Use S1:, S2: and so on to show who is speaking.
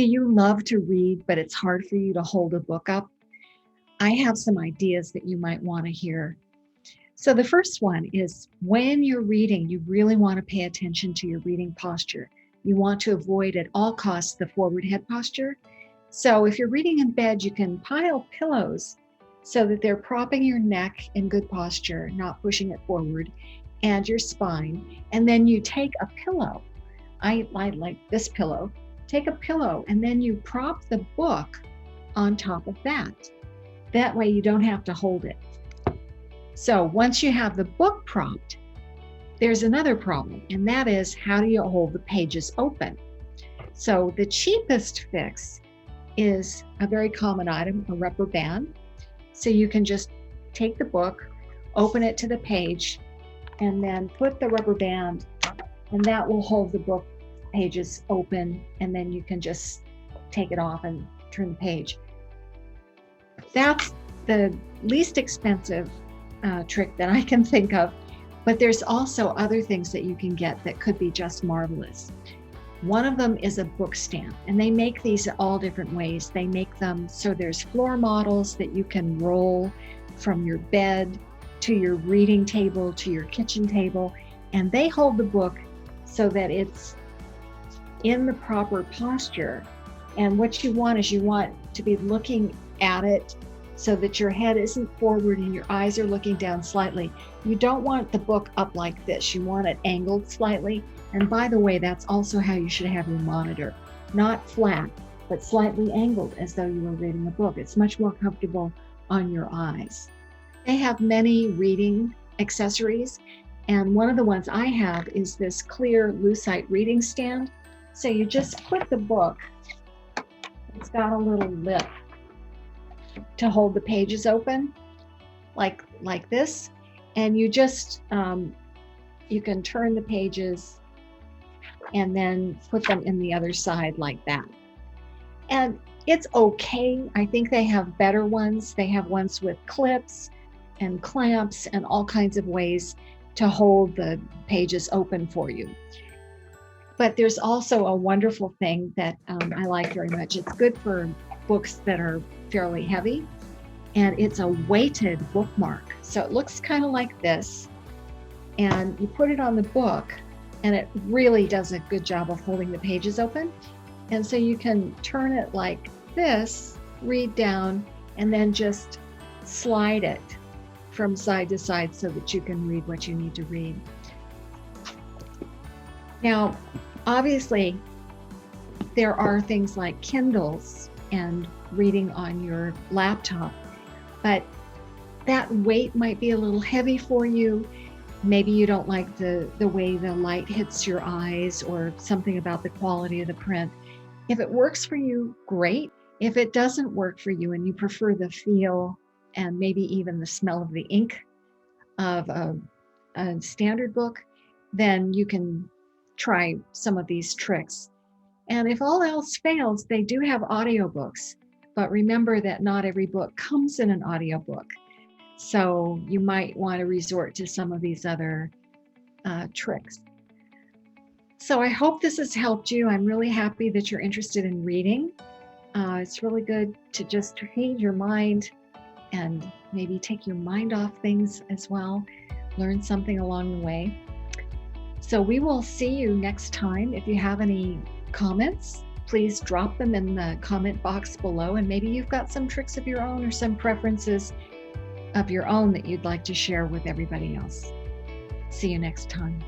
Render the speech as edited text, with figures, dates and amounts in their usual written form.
S1: Do you love to read, but it's hard for you to hold a book up? I have some ideas that you might want to hear. So, the first one is when you're reading, you really want to pay attention to your reading posture. You want to avoid at all costs the forward head posture. So, if you're reading in bed, you can pile pillows so that they're propping your neck in good posture, not pushing it forward, and your spine. And then you take a pillow. I like this pillow. Take a pillow and then you prop the book on top of that. That way you don't have to hold it. So once you have the book propped, there's another problem, and that is, how do you hold the pages open? So the cheapest fix is a very common item, a rubber band. So you can just take the book, open it to the page, and then put the rubber band, and that will hold the book pages open, and then you can just take it off and turn the page. That's the least expensive trick that I can think of, but there's also other things that you can get that could be just marvelous. One of them is a book stand, and they make these all different ways. They make them so there's floor models that you can roll from your bed to your reading table to your kitchen table, and they hold the book so that it's in the proper posture. And what you want is, you want to be looking at it so that your head isn't forward and your eyes are looking down slightly. You don't want the book up like this. You want it angled slightly. And by the way, that's also how you should have your monitor. Not flat, but slightly angled as though you were reading a book. It's much more comfortable on your eyes. They have many reading accessories, and one of the ones I have is this clear lucite reading stand. So you just put the book, it's got a little lip to hold the pages open, like this, and you just, you can turn the pages and then put them in the other side like that. And it's okay. I think they have better ones. They have ones with clips and clamps and all kinds of ways to hold the pages open for you. But there's also a wonderful thing that I like very much. It's good for books that are fairly heavy, and it's a weighted bookmark. So it looks kind of like this, and you put it on the book, and it really does a good job of holding the pages open. And so you can turn it like this, read down, and then just slide it from side to side so that you can read what you need to read. Now, obviously, there are things like Kindles and reading on your laptop, but that weight might be a little heavy for you. Maybe you don't like the way the light hits your eyes, or something about the quality of the print. If it works for you, great. If it doesn't work for you and you prefer the feel and maybe even the smell of the ink of a standard book, then you can try some of these tricks. And if all else fails, they do have audiobooks, but remember that not every book comes in an audiobook. So you might want to resort to some of these other tricks. So I hope this has helped you. I'm really happy that you're interested in reading. It's really good to just feed your mind and maybe take your mind off things as well, learn something along the way. So we will see you next time. If you have any comments, please drop them in the comment box below, and maybe you've got some tricks of your own or some preferences of your own that you'd like to share with everybody else. See you next time.